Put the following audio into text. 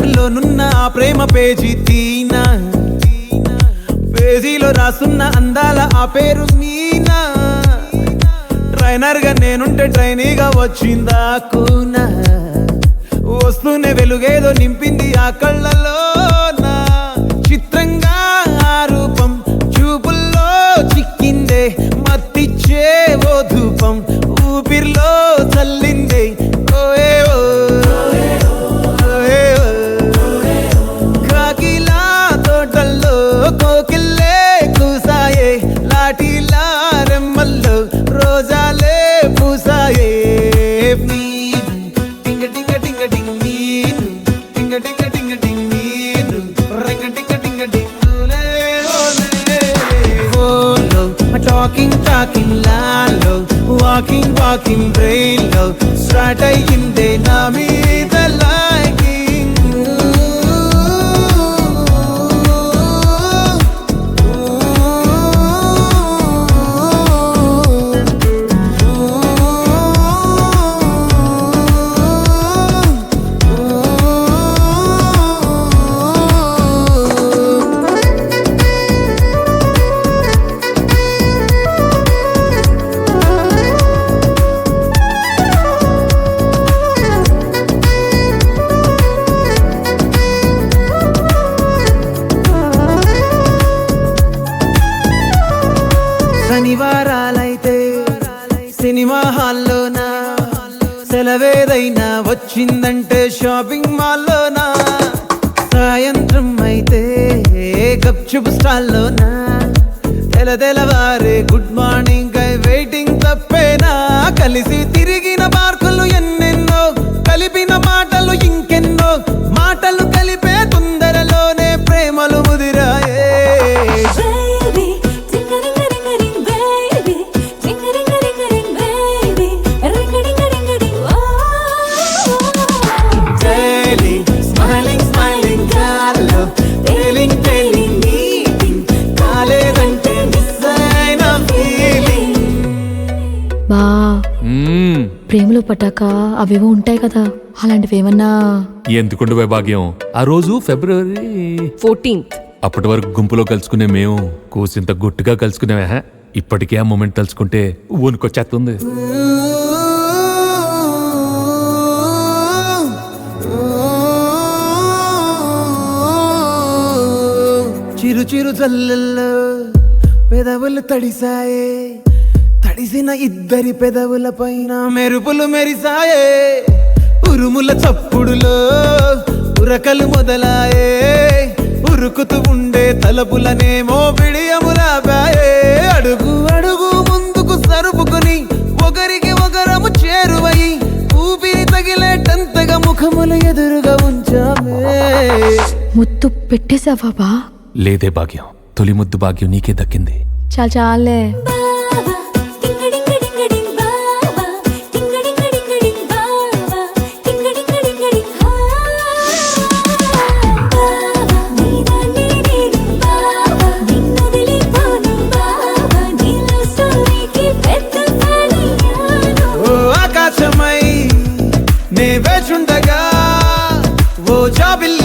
గుండెల్లోనున్న ఆ ప్రేమ పేజీ తీనా, పేజీలో రాసున్న అందాల ఆ పేరు మీనా. ట్రైనర్ గా నేనుంటే ట్రైనీగా వచ్చిందా కూనా, వస్తూనే వెలుగేదో నింపింది ఆ కళ్ళలోనా. చిత్రంగా ఆ రూపం చూపుల్లో చిక్కిందే, మత్తిచ్చే ఓ ధూపం ఊపిరిలో చల్లిందే. కాకిలా తోటల్లో కోకిల్లే కూసాయే, లాఠీలా రెమ్మల్లో రోజాలే పూసాయే. టింగ టింగ టింగ టింగ్ నీరు, టింగ టింగ టింగ టింగ్ నీరు, రింగ టింగ టింగ టింగులే ఓలో. టాకింగ్ టాకింగ్ లాలో, వాకింగ్ వాకింగ్ బ్రెయిన్లో స్టార్ట్ అయ్యిందే నా మీద లైకింగ్. శనివారాలైతే సినిమా హాల్లోనా, సెలవేదైనా వచ్చిందంటే షాపింగ్ మాల్లోనా. సాయంత్రం అయితే గప్చుప్ స్టాల్లోనా, తెలవారే గుడ్ మార్నింగ్ కై వెయిటింగ్ తప్పేనా. కలిసి తిరిగిన పార్కులు ఎన్నెన్నో, కలిపిన మాటలు ఇంకెన్నో, మాటలు కలిపే తొందరలోనే ప్రేమలు ముదిరాయే. బా ప్రేమలో పట్టాక అవేవో ఉంటాయి కదా, అలాంటివి ఏమన్నా? ఎందుకుండు భాగ్యం, ఆ రోజు February 14th. అప్పటి వరకు గుంపులో కలుసుకునే మేము కూసింత గుట్టుగా కలుసుకునేవా. ఇప్పటికే ఆ మూమెంట్ తలుచుకుంటే ఊనుకొచ్చేస్తుంది. చిరు చిరు జల్లల్లో పెదవులు తడిసాయే, తడిసిన ఇద్దరి పెదవుల పైన మెరుపులు మెరిసాయే. ఉరుముల చప్పుడులో ఉరకలు మొదలాయే, ఉరుకుతూ ఉండే తలపులనేమో విడియములాపాయే. అడుగు అడుగు ముందుకు సరుపుకుని ఒకరికి ఒకరము చేరువై, ఊపిరి తగిలేటంతగా ముఖములు ఎదురుగా ఉంచామే. ముద్దు పెట్టేశావా బా? లేదే భాగ్యం, తొలి ముద్దు భాగ్యం నీకే దక్కింది. చాలే. ఆకాశమై నే వేచుండగా ఓ జాబిల్లి